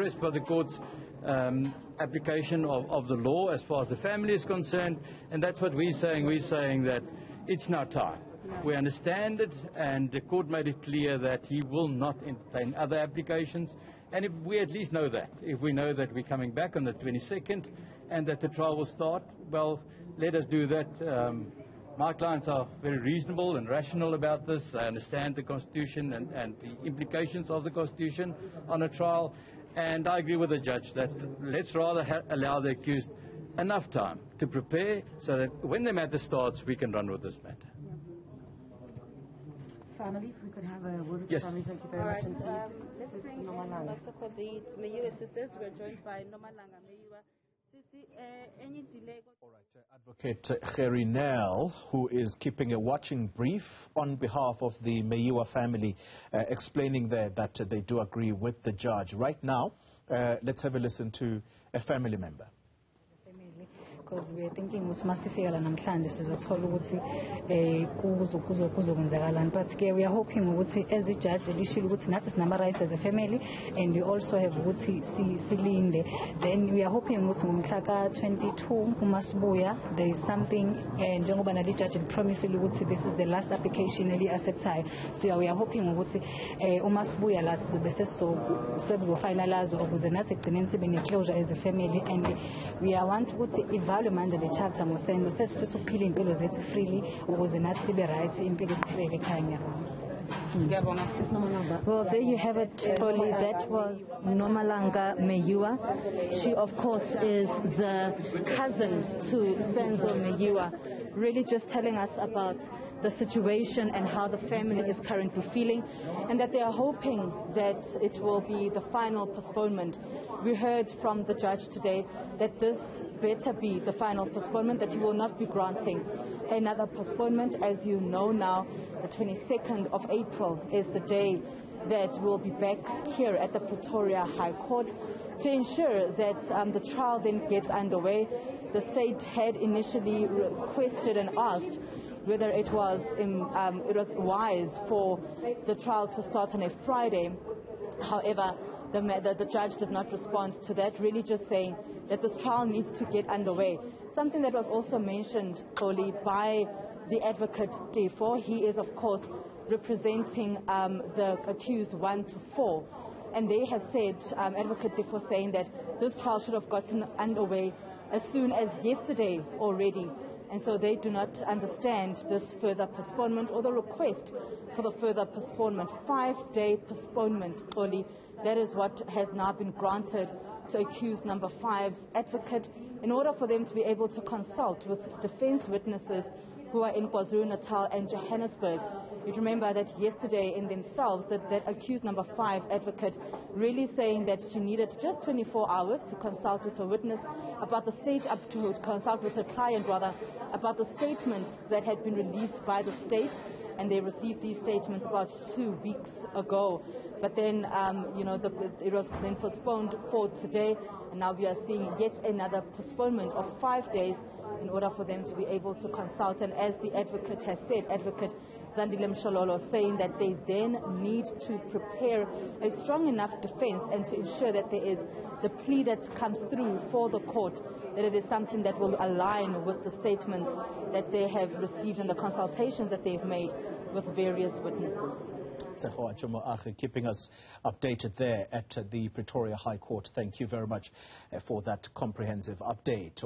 impressed by the court's application of the law as far as the family is concerned, and that's what we're saying. We're saying that it's now time. We understand it, and the court made it clear that he will not entertain other applications. And if we at least know that, if we know that we're coming back on the 22nd and that the trial will start, well, let us do that. My clients are very reasonable and rational about this. They understand the Constitution and the implications of the Constitution on a trial. And I agree with the judge that let's rather allow the accused enough time to prepare so that when the matter starts, we can run with this matter. Family, if we could have a word with yes. the family, thank you very much indeed. Let's bring in the Meyiwa sisters. We're joined by Nomalanga Meyiwa. Any delay? All right, Advocate Gerry Nel, who is keeping a watching brief on behalf of the Meyiwa family, explaining there that they do agree with the judge. Right now, let's have a listen to a family member. Because we're thinking ukuthi masifika la namhlanje sizothola ukuthi kuzokwenzakalani, but ke we are hoping ukuthi as a judge lishilo ukuthi nathi sinama rights as a family, and we also have ukuthi silinde. Then we are hoping ukuthi ngomhla ka 22 umasibuya there is something, and njengoba nali judge promise ukuthi this is the last application eli acceptayo, so we are hoping ukuthi umasibuya la sizobe sesizofinalize ukuze nathi egcineni sibe ne closure as a family, and we are want ukuthi ivalwe manje le chapter ngoSenzo sesifisa ukuphila impilo zethu freely ukuze nathi sibe right impilo siphile ekhaya. Well, there you have it, Polly. That was Nomalanga Meyiwa. She, of course, is the cousin to Senzo Meyiwa, really just telling us about the situation and how the family is currently feeling, and that they are hoping that it will be the final postponement. We heard from the judge today that this better be the final postponement, that he will not be granting another postponement. As you know now, the 22nd of April is the day that we'll be back here at the Pretoria High Court to ensure that the trial then gets underway. The state had initially requested and asked whether it was wise for the trial to start on a Friday. However, the judge did not respond to that, really just saying that this trial needs to get underway. Something that was also mentioned, Oli, by the advocate Tshifhiwa. He is, of course, representing the accused 1 to 4. And they have said, Advocate Tshifhiwa saying that this trial should have gotten underway as soon as yesterday already. And so they do not understand this further postponement or the request for the further postponement. 5-day postponement, Oli. That is what has now been granted to accused number 5's advocate in order for them to be able to consult with defense witnesses who are in KwaZulu-Natal and Johannesburg. You remember that yesterday in themselves that accused number 5 advocate really saying that she needed just 24 hours to consult with her witness about the to consult with her client rather, about the statement that had been released by the state, and they received these statements about 2 weeks ago. But then, it was then postponed for today, and now we are seeing yet another postponement of 5 days in order for them to be able to consult. And as the advocate has said, Advocate Zandile Mshololo, saying that they then need to prepare a strong enough defense and to ensure that there is the plea that comes through for the court, that it is something that will align with the statements that they have received and the consultations that they've made with various witnesses. Tshifhiwa Maumela keeping us updated there at the Pretoria High Court. Thank you very much for that comprehensive update.